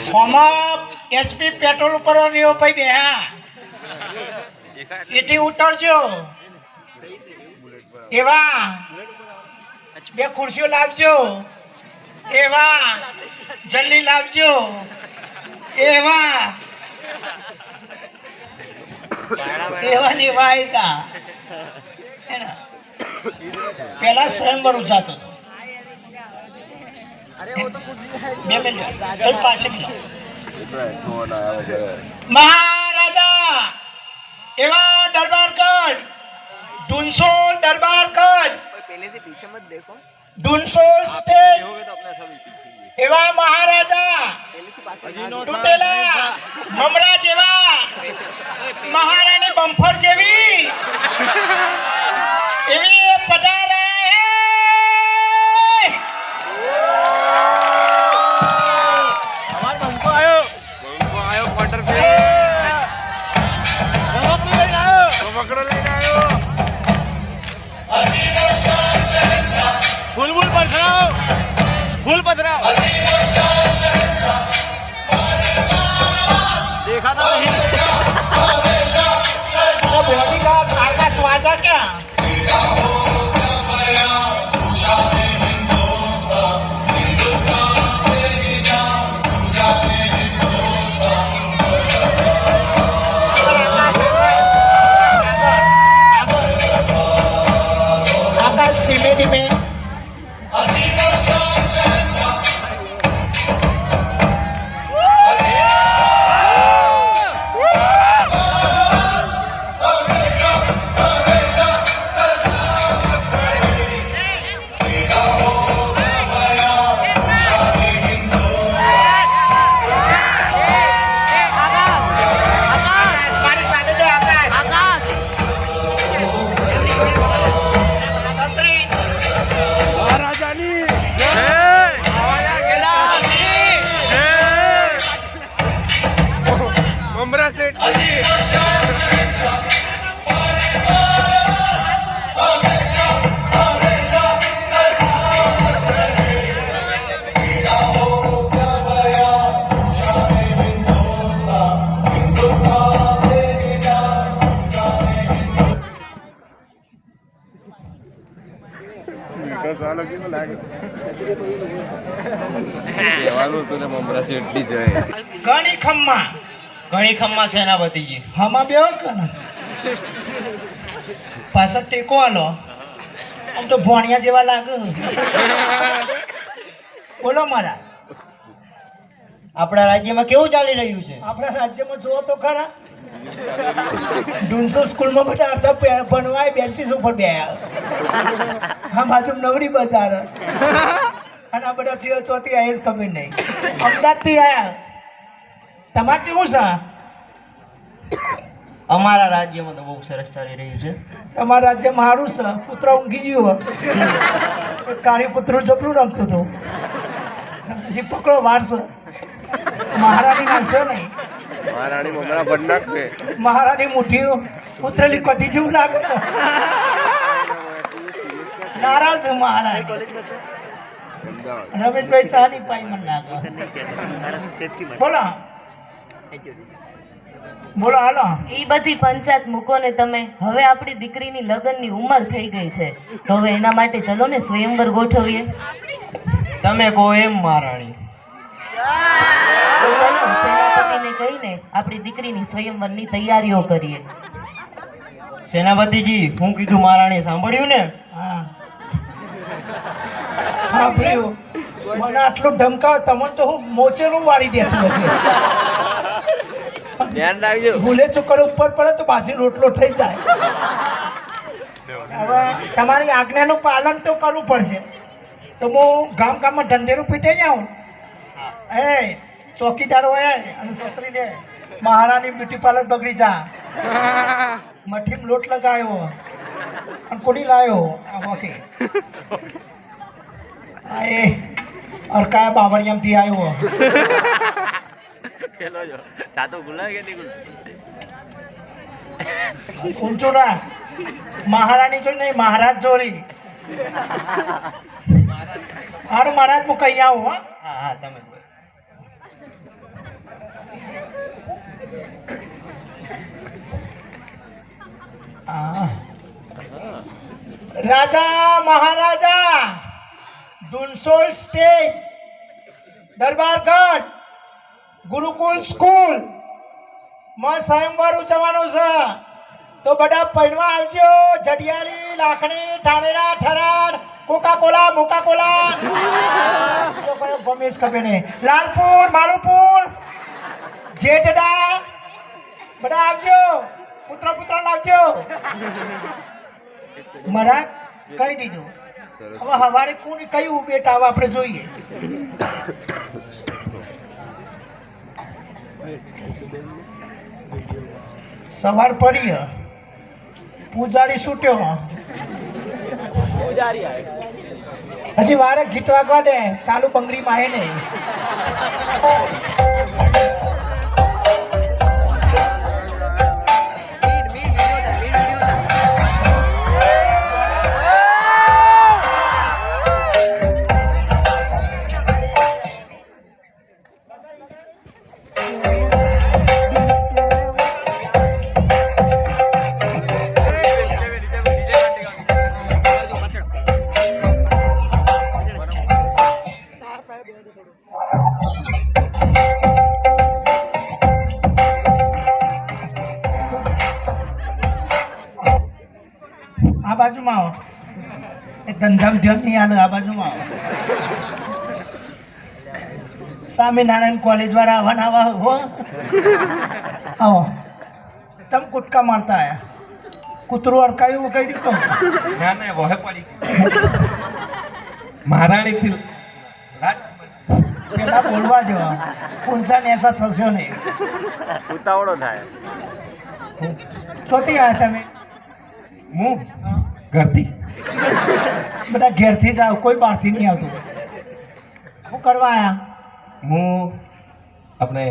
હોમાં HP petrol ઉપર રહ્યો ભાઈ બે હા એથી ઉતરજો એવા બે ખુરશીઓ લાવજો એવા જલ્દી લાવજો એવા એવા ની વાયસા પેલા સ્વયંવર ઉજાતો હતો બે મિનિટ પાસે મહારાજા એવા દરબાર કર ढूंढो दरबार कर पहले से पीछे मत देखो ढूंढो स्टेज तो अपना सब पीछे एवा महाराजा पहले से पास તૂટેલા મમરા જેવા મહારાણી બમ્ફર જેવી એવી પધારે हमार बंको आयो क्वार्टर पे पकड़ो लेने आयो फूल पथराओ देखा था नहीं बॉडीगार्ड आकाश वाजा क्या आकाश धीमे धीमे ममरा सेठ ઘણી ખમ્મા સેનાપતિજી હમા બેહો કે પાછા ટેકો આલો આમ તો ભોણિયા જેવા લાગે બોલો મારા આપણા રાજ્યમાં કેવું ચાલી રહ્યું છે આપણા રાજ્યમાં જુઓ તો ખરા ડુનસો સ્કૂલમાં બધા અડધા ભણવાય બેન્ચીસ ઉપર બેયા હા બાજુ નવરી બજાર અને આ બધા જીઓ ચોથી આઈએસ ખબર નહીં અમદાવાદથી આયા તમારે કેવું છે અમારા રાજ્યમાં તો બહુ સરસ ચાલી રહ્યું છે તમારા રાજ્યમાં સારું છે પુત્ર ઊંઘી ગયો કાળી પુત્ર જબરું રમતું હતું હજી પકડો વારસો મહારાણી નાખશો નહીં મહારાણી મમરા ભર નાખશે મહારાણી મુઠ્ઠી પુત્રલી કઢી જેવું લાગે નારાજ છું મહારાણી રમેશભાઈ ચાની પાઈ મને લાગે બોલો બોલો હાલો એ બધી પંચાયત મૂકો ને તમે હવે આપણી દીકરીની લગ્નની ઉંમર થઈ ગઈ છે તો હવે એના માટે ચલો ને સ્વયંવર ગોઠવીએ તમે કહો એમ મહારાણી તો ચલો સેનાપતિને કહીને આપણી દીકરીની સ્વયંવરની તૈયારીઓ કરીએ સેનાપતિજી હું કીધું મહારાણી સાંભળ્યું ને હા સાંભળ્યું મને આટલો ધમકાવ તમને તો હું મોચેલું વાળી દેતું હશે ધ્યાન રાખજો ભૂલે ચુકડ ઉપર પડે તો બાજુ રોટલો થઈ જાય હવે તમારી આજ્ઞાનું પાલન તો કરવું પડશે તો હું ગામમાં ઢંઢેરું પીટાઈ જાઉં એ ચોકીદાર હોય અને છત્રી લે મહારાણી બ્યુટી પાર્લર બગડી જા મઠીમ લોટ લગાવ્યો અને કોડી લાવ્યો આ વખે એ અરકાયા બાબરિયામથી આવ્યો ચલો જો ચાતો ભૂલા કે નહીં ઊંચું ના મહારાણી જો નહીં મહારાજ જોરી હારું મહારાજ હું કહી આવું હા હા તમે આ. રાજા મહારાજા ધુનસોલ સ્ટેજ દરબારગઢ ગુરુકુલ સ્કૂલ માં સ્વયંવર ઉજવવાનો છે તો બધા પૈણવા આવજો. જડિયાળી લાખણી ઠાણેરા ઠરાડ કોકા કોલા મોકા કોલા તો કયો ગમેશ ખબર નહીં. લાલપુર માલુપુર જેઠડા બધા આવજો. પુત્ર લાવજો. મારા કહી દીધું. હવે હવારે કોણ કયું બેટ આવે આપણે જોઈએ. સવાર પડી પૂજારી છૂટ્યો. હજી વારે ગીત વાગવા દે. ચાલુ બંગડી માં હે નહીં. આ બાજુમાં આવો. એ ધંધામાં ધ્યાન નહીં આલે. આ બાજુમાં આવો. સ્વામિનારાયણ કોલેજ વાળા આવવાના આવા હો. આવો. તમે કુટકા મારતા આયા. કૂતરું અડકાયું કઈ દીધું. ના ના વહે પડી મહારાણીથી પેલા બોલવા જેવા ઊંચા નેસા થશો નહીં. ઉતાવળો થાય. ચોથી આવ્યા તમે? હું ઘરથી બધા ઘેરથી જ આવ. કોઈ બહારથી નહીં આવતું. શું કરવા આવ્યા? હું આપણે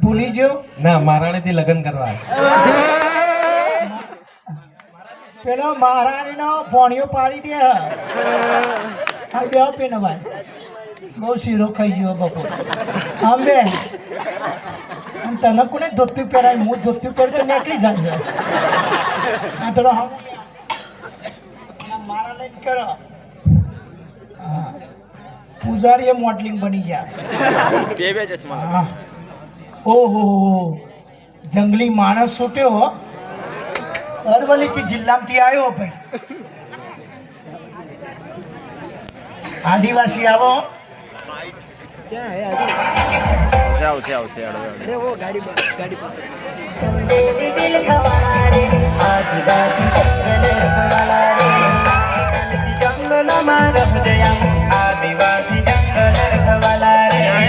ભૂલી ગયો. ના મહારાણીથી લગ્ન કરવા પેલો મહારાણીનો ભોણિયો પાડી દે. હા બે પેનો ભાઈ બહુ શીરો ખાઈ ગયો બપોર. આમ બે આમ તને કોને ધોતું પહેરાય? હું ધોતું પહેરું તો નીકળી જાય. આ થોડો હા મારા લઈને કરો. હા પૂજારી એ મોડલિંગ બની જાય. બે ચશ્મા. હા ઓહો જંગલી માણસ છૂટ્યો હો. અરવલ્લી જિલ્લામાંથી આવ્યો ભાઈ. આદિવાસી આવો. આવશે આદિવાસી જંગલ રખવાલા રે.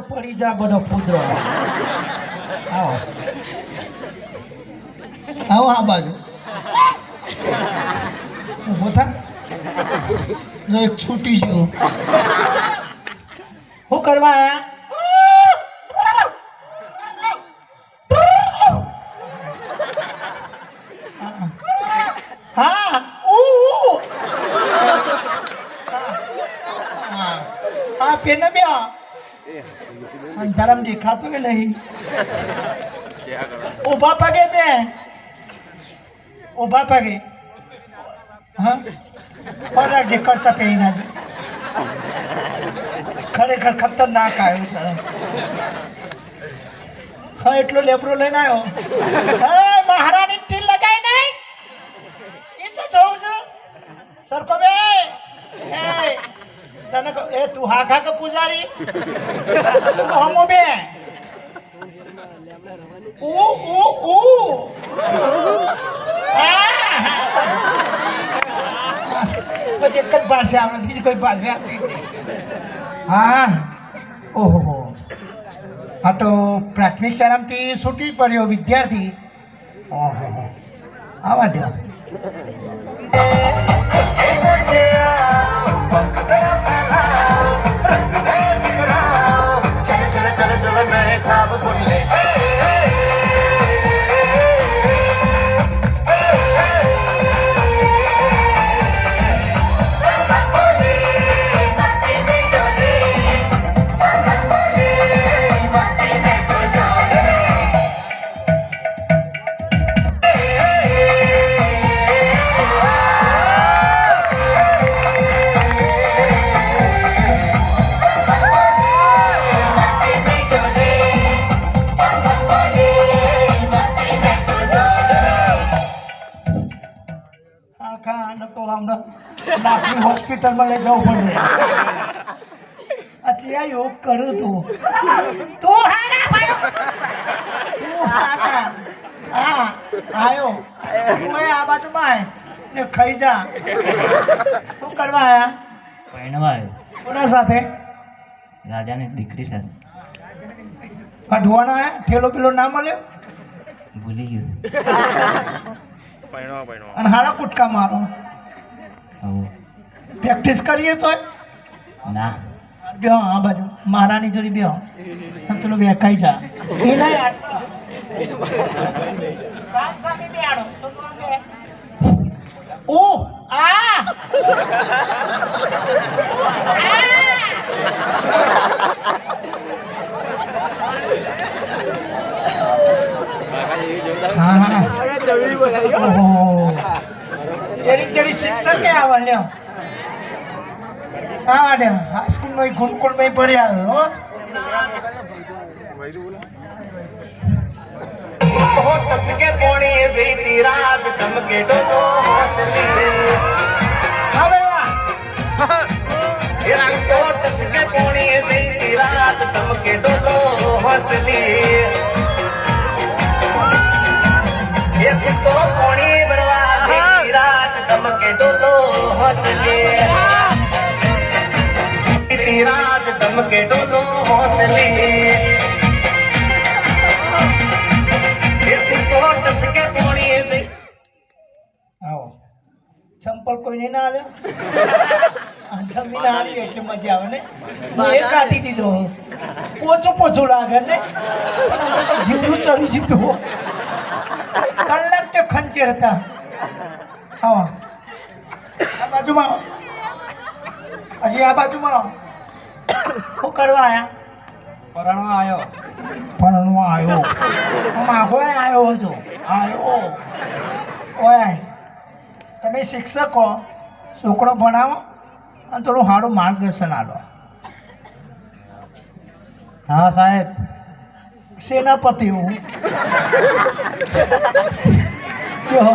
પડી જા બધો પૂતરો. આવો આવો આ બાજુ ઊભો થા. જો એક છૂટી ગયો. શું કરવા આયા? હા હા પેન બે અંધારામાં દેખાતું કે નહીં? ઊભા પગે બે. ઊભા પગે. હા રાખજે ખર્ચા પહેરી નાખે. ખરેખર ખતરનાક આવ્યું છે. હા એટલો લેબરો લઈને આવ્યો. મહારાણી ટીલ લગાઈ નહીં. સુહાગા કે પૂજારી હમો બે ઓ ઓ ઓ પછી એક જ ભાષા આવે બીજી કોઈ ભાષા હા ઓહો આ તો પ્રાથમિક શાળામાંથી છૂટી પડ્યો વિદ્યાર્થી ઓહો આવા દો હોસ્પિટલમાં લઈ જવું પડશે અચ્છા યોગ કરું તું હા આયો તું આ બાજુમાં આય ને ખાઈ જા શું કરવા આયા પરણવા આવ્યો કોના સાથે રાજાની દીકરી સાથે કઢવાના આયા ઠેલો પેલો ના મળ્યો ભૂલી ગયો અને હારા કુટકા મારો આવું પ્રેક્ટિસ કરીએ તો ના બેહો આ બાજુ મારાની જોડી બેહો પેલો વેકાઈ જા એ નહીં ઓ આ હા હા ચેરી ચેરી શિક્ષક કે આવા લ્યો હા ને હાઈસ્કૂલમાં ગુણકુળમાં પડ્યા હો टसके पोणी बीती रात टमके डोलो हंसली હવે વાહ ये रंग तो टसके पोणी बीती रात टमके डोलो हंसली ये तो पोणी बरवा बीती रात टमके डोलो हंसली बीती रात टमके डोलो हंसली આવો ચંપલ કોઈને ના આલ્યો આ જમીન હારી એટલે મજા આવે ને એ કાઢી દીધો પોચું પોચું લાગે ને જીવડું ચડી જીધું કલાક તે ખંચેર હતા આવો આ બાજુમાં આવો. હજી આ બાજુમાં આવો. શું કરવા આયા પરણવા આવ્યો ભણવા આવ્યો માગો આવ્યો હતો આવ્યો ઓય તમે શિક્ષકો છોકરો ભણાવો અને થોડું સારું માર્ગદર્શન આલો હા સાહેબ સેનાપતિ હું કયો?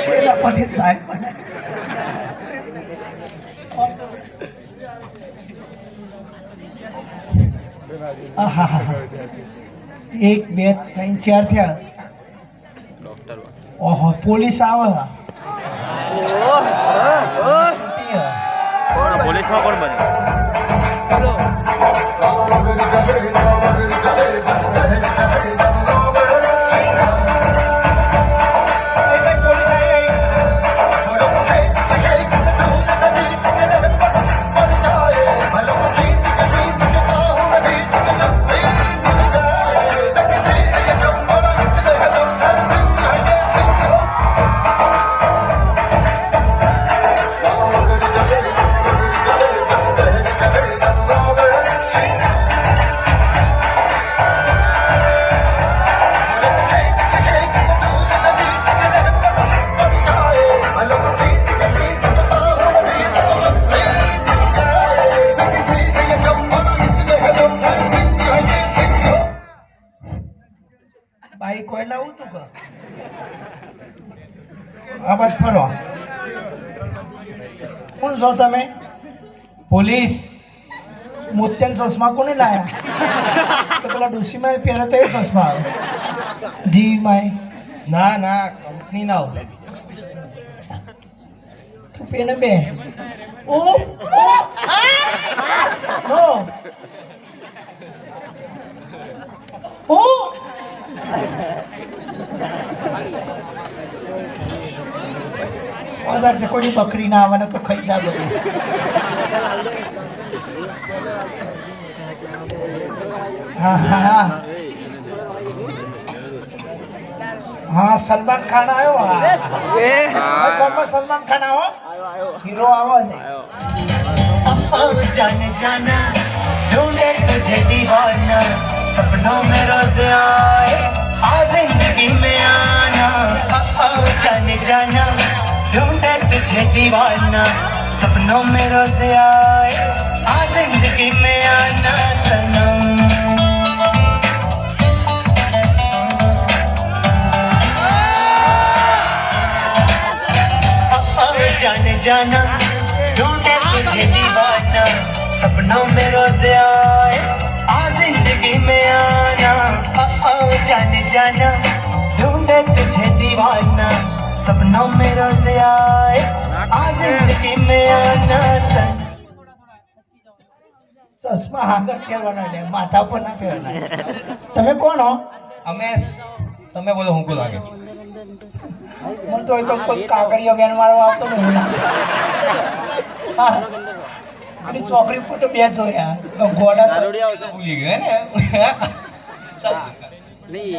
સેનાપતિ સાહેબ બને આહાહા. 1 2 3 4 થયા ઓહો પોલીસ આવે પોલીસમાં કોણ બને બાઈક કોઈ લાવું તું કે આવાજ ફરો કોણ છો તમે પોલીસ મોત્યાન ચશ્મા કોને લાયા તો પેલા ડોસીમાં પહેરે તો એ ચશ્મા આવે જીવીમાં ના ના કંપની ના હોય તું પેને બે ઓ નો ઓ કદાચ કોઈની બકરી ના આવે ને તો ખાઈ જા બધું હા હા હા સલમાન ખાન આવ્યો હા કોમમાં સલમાન ખાન આવો હીરો આવો ને जाने जाना ढूंढे तुझे दीवाना सपनों में रोज आए आ जिंदगी में आना जाने जाना ढूंढे तुझे दीवाना सपनों में रोज आए आ जिंदगी में आना सनम जाने जाना ढूंढे तुझे दीवाना सपनों में रोज आए आ जिंदगी में आना जाने जाना ढूंढे तुझे दीवाना सपनों में रोज आए आ जिंदगी में आना सन ચશ્મા આગળ પહેરવાના ને માથા પર ના પહેરવાના તમે કોણ હો અમે તમે બોલો હું બોલો આગે મને તો કોઈ કાગળિયો વેન વાળો આવતો ને હા પેલી ચોકડી ઉપર તો બે જોયા ઘોડા તો ભૂલી ગયો ને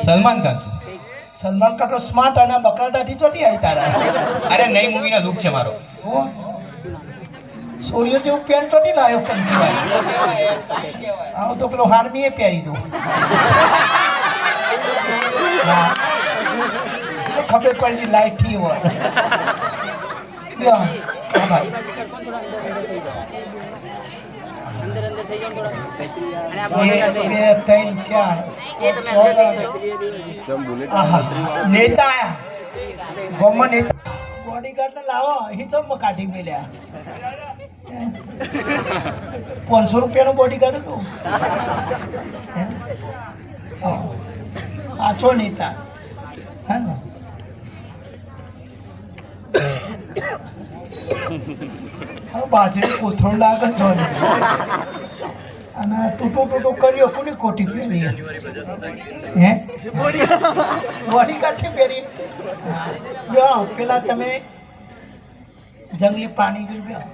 સલમાન ખાન છું સલમાન ખાન તો સ્માર્ટ અને બકરાટાથી ચોટી આવી તારા અરે નઈ મૂવીનો લુક છે મારો હો સોળીઓ જેવું પેન્ટ ચોટી લાવ્યો કંકી આવો તો પેલો હાર્મીએ પહેરી દો હા ખબર પડી લાઈટ થી હોય લ્યો, હા ભાઈ એક બે ત્રણ ચાર સો જણા. આહા, નેતા આયા ગોમાં નેતા બોડીગાર્ડ ને લાવો અહીં તો કાઢી મેલ્યા 500 રૂપિયાનું બોડીગાર્ડ હતું આછો નેતા હા ને બાજરી કોથળ લાગે છો અને ટૂટું કર્યો કોની કોટી પહેરી હે બોડી કાઢી પહેરી લ્યો પેલા તમે જંગલી પાણી લ્યો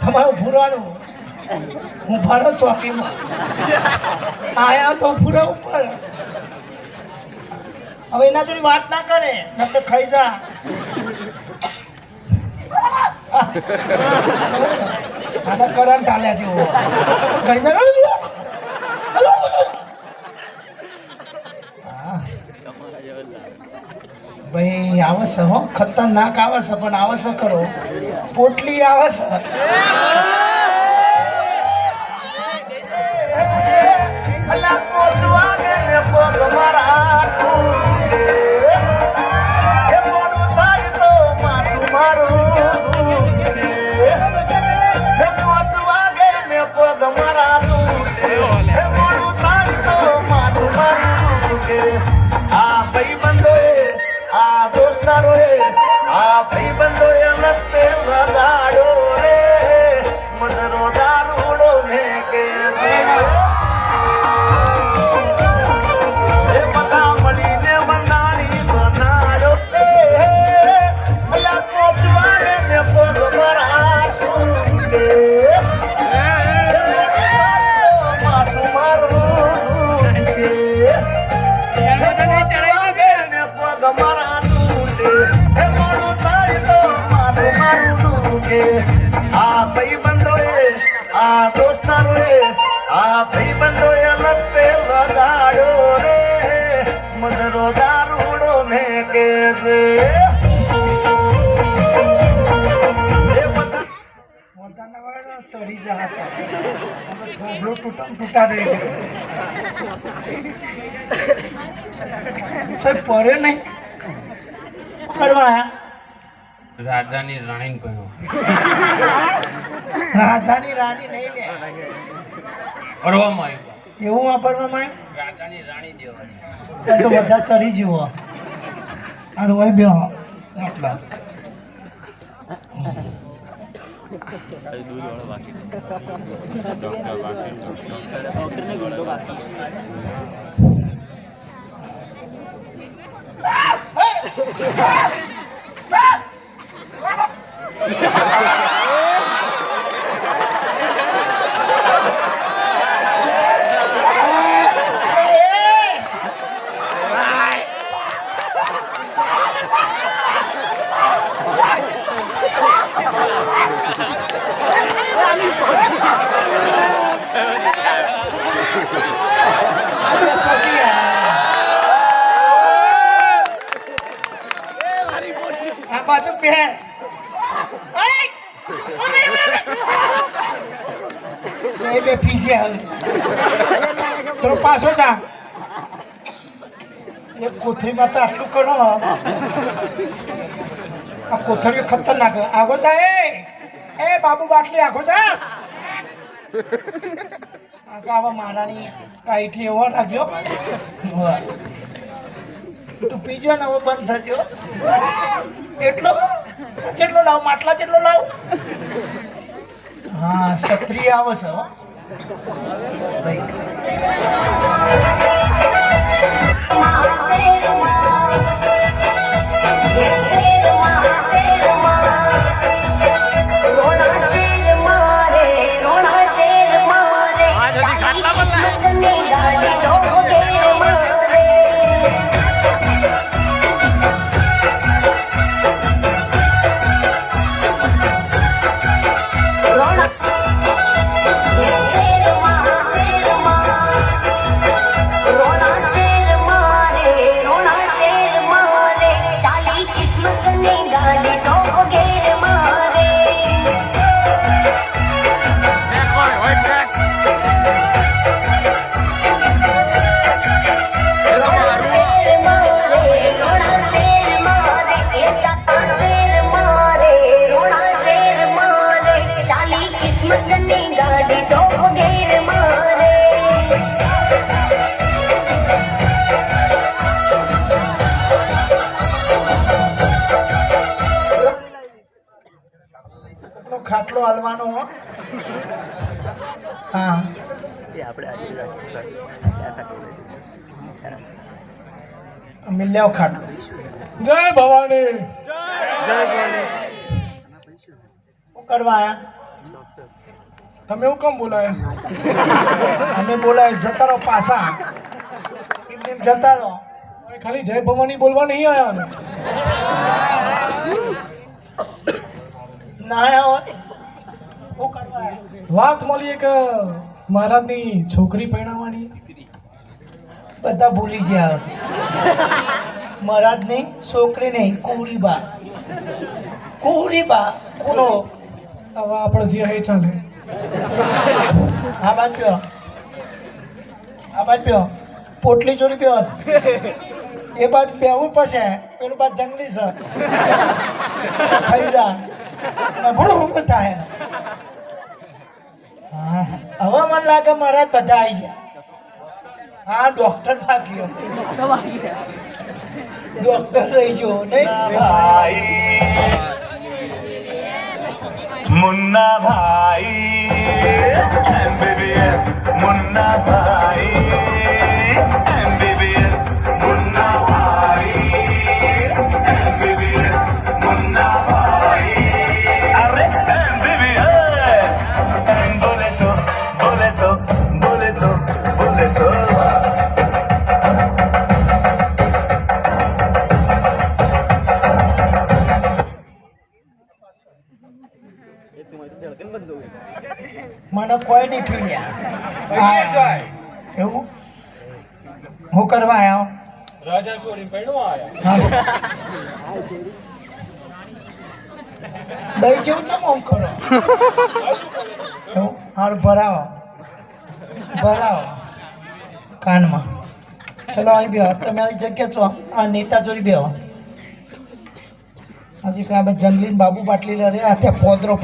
તમારું ભૂરાનું હું ભાડો ચોકીમાં આયા તો ભૂરા ઉપર હવે એના જોડી વાત ના કરે ન તો ખાઈ જા આના કરંટ હાલ્યા જેવો ભાઈ આવે છે હો ખતરનાક આવે છે પણ આવે છે કરો પોટલી આવે છે અલા કોચવા ને પગ મારા ચડી જા તૂટા રહી ગયો પરે નહીં કરવા રાજાની રાણીને કહ્યું રાજાની રાણી નહીં લે કરવામાં આવ્યું એવું વાપરવામાં રાજાની રાણી દેવાની આવ્યું તો બધા ચડી જુઓ આ રોય બે મતલબ આ બાજુ બે બે પીજે હવે તો પાછો જા એ કોથળીમાં તો આટલું કરો આ કોથળીઓ ખતરનાક આગો જા એ બાબુ બાટલી આગો જા આવા મારાની કાઈથી એવો રાખજો તું પીજો ને હવે બંધ થજો એટલો જેટલો લાવ માટલા જેટલો લાવ હા ક્ષત્રિય આવે છે હો ખાટલો હાલવાનો હો હા મિલ્યો ખાટલો જય ભવાની શું કરવા આયા તમે હું કેમ બોલાય અમે બોલાય જતા રહો પાછા એમ જતા રહો ખાલી જય ભવાની બોલવા નહીં આયા અમે ના આયા હોય શું કરવા આયા વાત મળી એક મહારાજની છોકરી પરણાવવાની બધા ભૂલી ગયા મહારાજ નહીં છોકરી નહીં કુરીબા કોનો હવે આપણે જે હે ચાલે આ બાદ પ્યો પોટલી ચોરી પ્યો એ બાદ બેવું પડશે પેલું બાદ જંગલી છે ખાઈ જા ભણું થાય હા હવે મને લાગે મહારાજ બધા આવી ગયા હા ડોક્ટર ભાગ્યો ડોક્ટર રહી ગયો નહીં मुन्ना भाई MBBS मुन्ना भाई MBBS मुन्ना भाई MBBS मुन्ना भाई अरे MBBS बोले तो बोले तो बोले तो बोले तो મને કોઈ નહીં થયું એવું હું કરવા આવ્યો રાજા છોડીને પરણવા આયા દહીં જેવું છે આમ કરો એવું હારું ભરાવો કાનમાં ચલો અહીં બેહો તમારી જગ્યા છો આ નેતા જોડી બેહો હજી કાંઈ અમે જંગલી બાબુ બાટલી લડ્યા ત્યાં પોદરો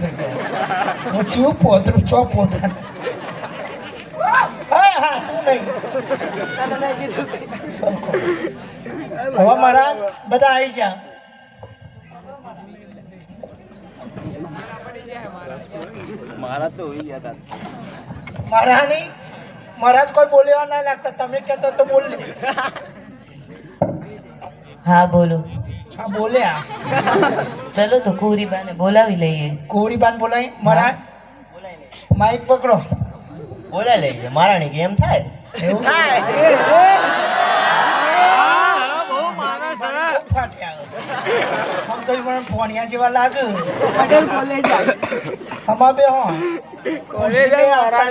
થઈ ગયો હું ચું પોદરું ચો પોદરા હા તું નહીં હવે મારા બધા આવી જા મારા તો હોઈ ગયા હતા મારા નહીં મહારાજ કોઈ બોલેવા ના લાગતા તમે કહેતો તો બોલ લે હા બોલો. હા બોલ્યા ચલો તો કુરીબાને બોલાવી લઈએ. કોરીબાન બોલાય મહારાજ માઇક પકડો બોલા લઈએ મારાણી કે એમ થાય એવું થાય આમ તો મને ફોનિયા જેવા લાગે હમા બે હો ખુરશી બે આવતા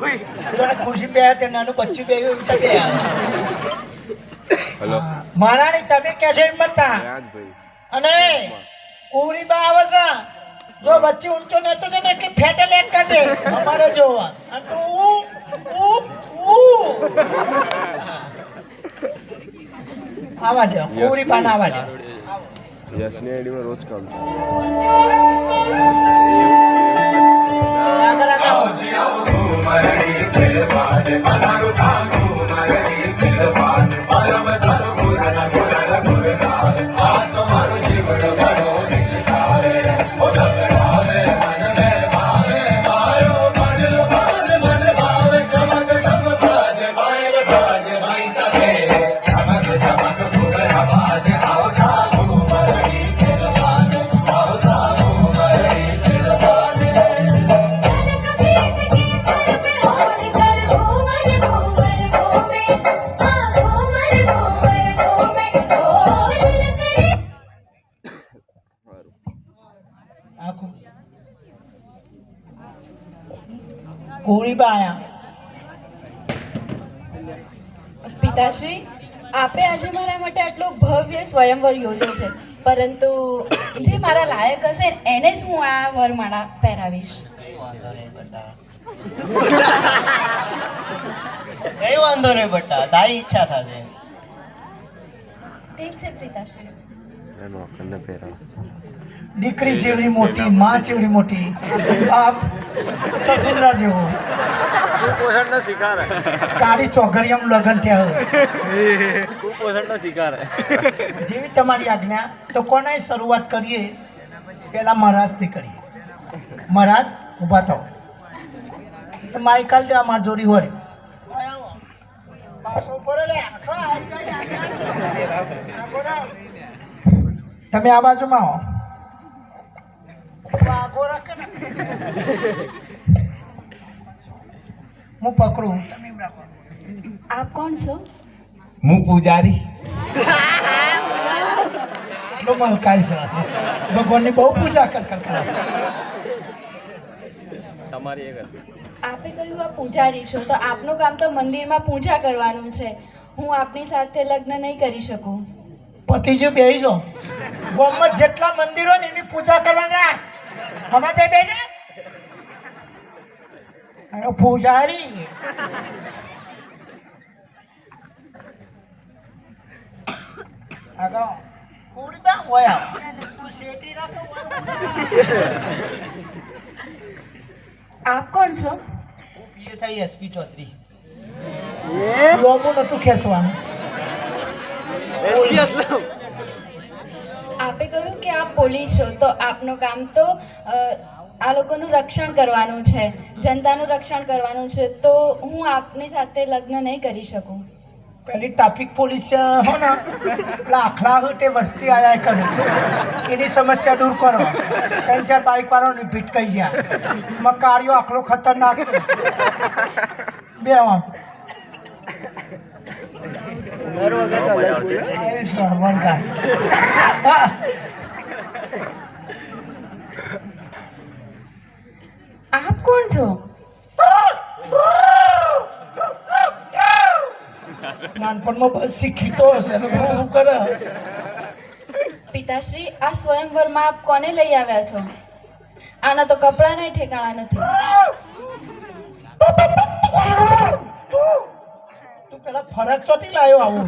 નહીં. જોને ખુરશી બે તે નાનું બચ્ચું બે એવું તો બે આવે. મહારાણી તમે કે છે એમ બતા અને કુરીબા આવે છે જો બચ્ચી ઊંચો નેચો છે ને કે ફેટે લેટ કાઢે અમારે જોવા અને આવા દે કુરીબાને આવા દે યશની આઈડીમાં રોજ કામ આગળ આવો. આખું કુરીબા આયા પિતાશ્રી, આપે આજે મારા માટે આટલો ભવ્ય સ્વયંવર યોજ્યો છે, પરંતુ જે મારા લાયક હશે એને જ હું આ વરમાળા પહેરાવીશ. કઈ વાંધો નહીં બટા, તારી ઈચ્છા થશે. ઠીક છે પિતાશ્રી. એનો અખંડ પહેરાવ દીકરી જેવડી મોટી માં જેવડી મોટી બાપ સસુરા જેવો કુપોષણ નો શિકાર કાળી ચોઘડિયામ લગન થયા કુપોષણ નો શિકાર જેવી તમારી આજ્ઞા તો કોનાય શરૂઆત કરીએ પેલા મહારાજથી કરીએ. મહારાજ ઊભા થાઓ. માઇકલ દે અમાર જોડી હોય તમે આ બાજુમાં આવો. હું પકડું તમે એમ રાખો. આપ કોણ છો? હું પૂજારી. એટલો મલકાય છે ભગવાનની બહુ પૂજા કરતા. તમારી એક આપે કહ્યું આ પૂજારી છો, તો આપનું કામ તો મંદિરમાં પૂજા કરવાનું છે. હું આપની સાથે લગ્ન નહીં કરી શકું. પતિજી બેહી જો ગામમાં જેટલા મંદિરો ને એની પૂજા કરવાના અમે બે બેસે પૂજારી આગળ કુડી બા હોય તું શેટી રાખો. આપ કોણ છો? PSI SP Chaudhary. લોબો નતું ખેંચવાનું. આપે કહ્યું કે આપ પોલીસ છો, તો આપનું કામ તો આ લોકોનું રક્ષણ કરવાનું છે, જનતાનું રક્ષણ કરવાનું છે, તો હું આપની સાથે લગ્ન નહીં કરી શકું. પેલી ટ્રાફિક પોલીસ હો ને પેલા આખલા હોય તે વસ્તી આયા કરે એની સમસ્યા દૂર કરો. 3-4 બાઇક વાળાની ભીટકાઈ ગયા મકાળીઓ આખલો ખતરનાક છે. બે આમ આપ કોણ છો? નાનપણમાં બસ શીખી તો હશે ને હું કરે. પિતાશ્રી, આ સ્વયંવરમાં આપ કોને લઈ આવ્યા છો? આના તો કપડાના ઠેકાણા નથી. તું પેલા ફરક ચોથી લાવ્યો આવું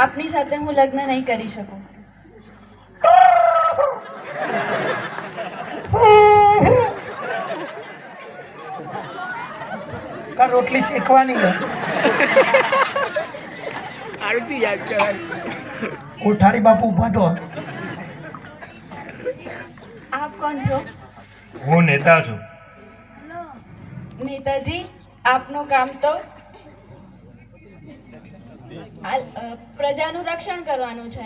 આપની સાથે હું લગ્ન નહીં કરી શકું. કા રોટલી શેકવાની છે કોઠારી બાપુ ઉભા તો આપ કોણ છો? હું નેતા છું. નેતાજી, આપનું કામ તો પ્રજાનું રક્ષણ કરવાનું છે,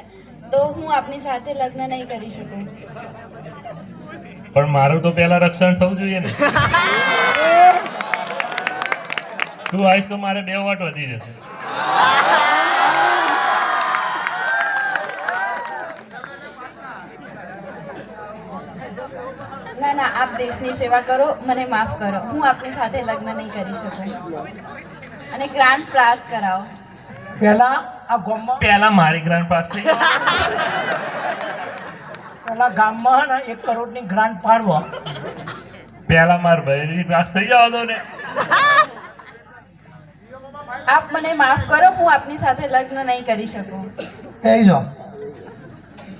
તો હું આપની સાથે લગ્ન નહીં કરી શકું. પણ મારું તો પહેલા રક્ષણ થવું જોઈએ ને. તું આવીશ તો મારે 2 વોટ વધી જશે. ના ના, આપ દેશની સેવા કરો, મને માફ કરો. હું આપની સાથે લગ્ન નહીં કરી શકું. અને ગ્રાન્ડ પાસ કરાવો. પહેલા આ ગામમાં પહેલા મારી ગ્રાન્ટ પાસ થઈ પેલા ગામમાં ને 1 કરોડની ગ્રાન્ટ પાડવો. પહેલા માર ભાઈ પાસ થઈ જાવ તો ને. આપ મને માફ કરો, હું આપની સાથે લગ્ન નહીં કરી શકું. એ જો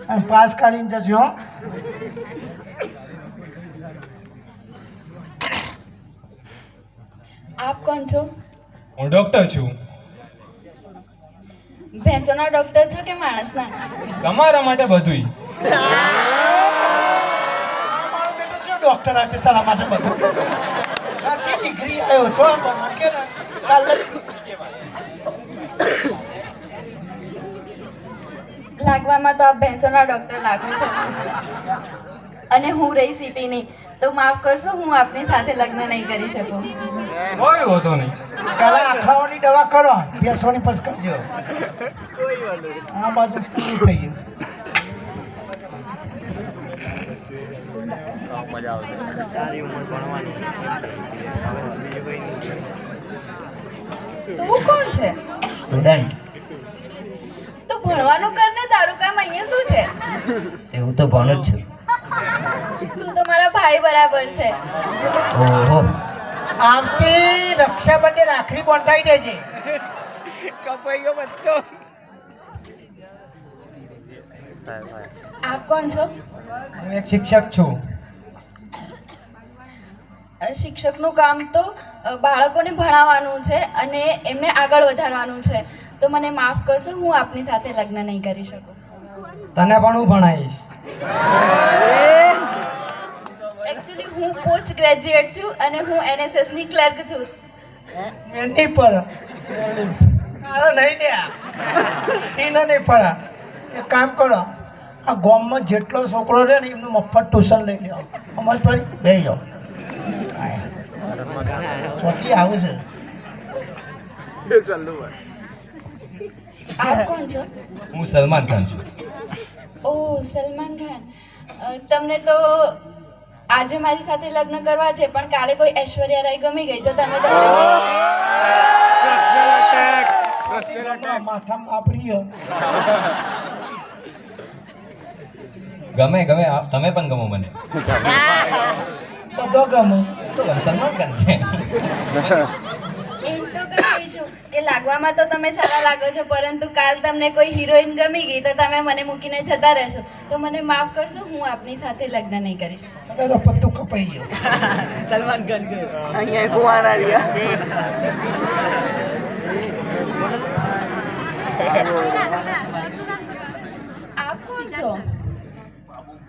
અને પાસ કરીને જજો. આપ કોણ છો? હું ડોક્ટર છું. ભેંસોના ડોક્ટર છો કે માણસના? તમારા માટે બધુંય. મારો બેટો છે ડોક્ટર આજે તારા માટે બધું સાચી ડિગ્રી આવ્યો છો કે ને કાલે લાગવામાં તો આપ ભેંસોના ડોક્ટર લાગો છો. અને હું રહી સિટીની, તો માફ કરશો, હું આપની સાથે લગ્ન નહીં કરી શકું. કોઈ હોતો નહીં. પેલા આખલાઓની દવા કરો, ભેંસોની પછી કરજો. આ બાજુ પૂરું થઈ ગયું. મજા આવશે. તારી ઉંમર ભણવાની. તું કોણ છે? સ્ટુડન્ટ. તો ભણવાનું કર ને, તારું કામ અહીંયા શું છે? એવું તો ભણું જ છું. તું તો મારા ભાઈ બરાબર છે. ઓહો, આવતી રક્ષાબંધને રાખડી બંધાઈ દેજે. આપ કોણ છો? હું એક શિક્ષક છું. શિક્ષકનું કામ તો બાળકોને ભણાવવાનું છે અને એમને આગળ વધારવાનું છે, તો મને માફ કરશો, હું આપની સાથે લગ્ન નહીં કરી શકું. તને પણ હું ભણાવીશ. એકચ્યુઅલી હું પોસ્ટ ગ્રેજ્યુએટ છું અને હું NSS ની ક્લર્ક છું. નહીં પડે મારો નહીં ને એનો નહીં પડે. એક કામ કરો, આ ગામમાં જેટલો છોકરો રહે ને એમનું મફત ટ્યુશન લઈ લો. અમારે પર બે જાઓ ચોથી આવે છે. આપ કોણ છો? હું સલમાન ખાન છું. ઓહ, સલમાન ખાન. તમને તો આજે મારી સાથે લગ્ન કરવા છે, પણ કાલે કોઈ ઐશ્વર્યા રાય ગમી ગઈ તો તમે તો માથામાં આપડી હે. ગમે ગમે તમે પણ ગમો મને. બધો ગમો. તો સલમાન ખાન છે. એ જ તો કહી છું કે લાગવામાં તો તમે સારા લાગો છો, પરંતુ કાલ તમને કોઈ હિરોઈન ગમી ગઈ તો તમે મને મૂકીને જતા રહેશો. તો મને માફ કરશો, હું આપની સાથે લગ્ન નહીં કરીશ. અરે પત્તું કપાઈ ગયો. આપ કોણ છો?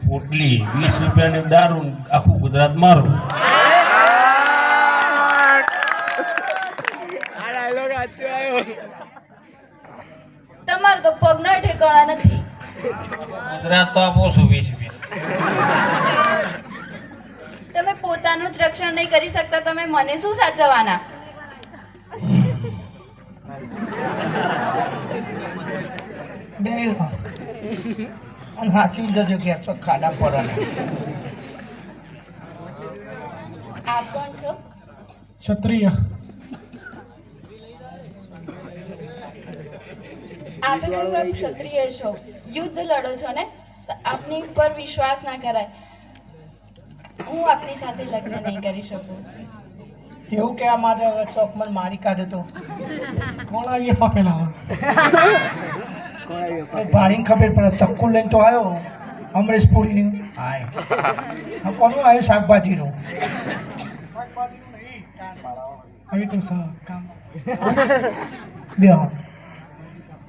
પોટલી 20 રૂપિયાની દારૂ આખું ગુજરાત મારું. તમારું તો પગના ઠેકાણા નથી. ગુજરાત તો આપો છો 20 રૂપિયા. તમે પોતાનું જ રક્ષણ નહીં કરી શકતા, તમે મને શું સાચવવાના? બે અને સાચી જજો ઘેર તો ખાડા પડે ને. આપ કોણ છો? ક્ષત્રિય. આપે કોઈ વાર ક્ષત્રિય છો, યુદ્ધ લડો છો ને, તો આપની પર વિશ્વાસ ના કરાય. હું આપની સાથે લગ્ન નહીં કરી શકું. એવું કે આ મારે હવે ચોકમાં મારી કાઢે તો કોણ આવીએ ફાફેલા ભારીને ખબર પડે ચક્કુ લઈને તો આવ્યો અમરેશ પુરીની હાય હા કોનું આવ્યું શાકભાજીનું હવે તો કામ બે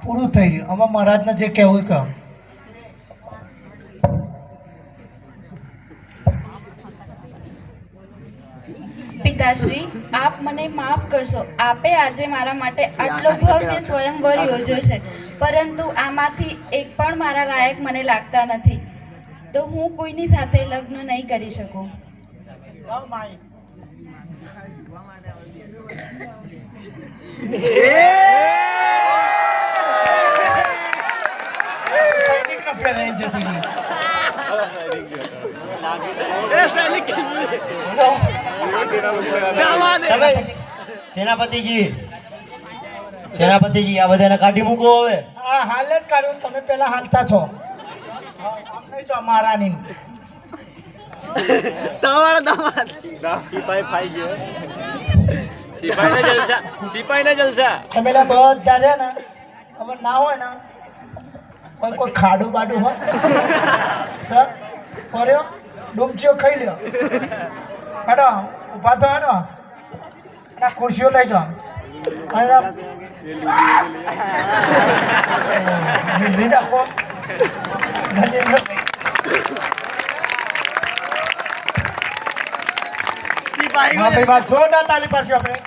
પૂરું થઈ ગયું આમાં મહારાજને જે કહેવું કહો પિતાશ્રી આપ મને માફ કરશો. આપે આજે મારા માટે આટલો ભવ્ય સ્વયંવર યોજ્યો છે, પરંતુ આમાંથી એક પણ મારા લાયક મને લાગતા નથી, તો હું કોઈની સાથે લગ્ન નહીં કરી શકું. સૈનિક કપડે લઈને જતી રહી. તમે સેનાપતિજી આ બધાને કાઢી મૂકો હવે. હા હાલ જ કાઢ્યું તમે પેલા હાલતા છો આમ નહીં છો મહારાણી સિપાઈ ફાઈ ગયો. સિપાહીના જલસા. તમે લા બધા છે ને હવે ના હોય ને કોઈ ખાડું બાડું હોય સર ફર્યો ડૂમચીઓ ખાઈ લ્યો હેડો ઊભા તો હેડો અને આ ખુરશીઓ લઈ જાઓ અને લીધી નાખો ગજેન્દ્રભાઈ. હા ભાઈ જોરદાર તાલી પાડશું આપણે.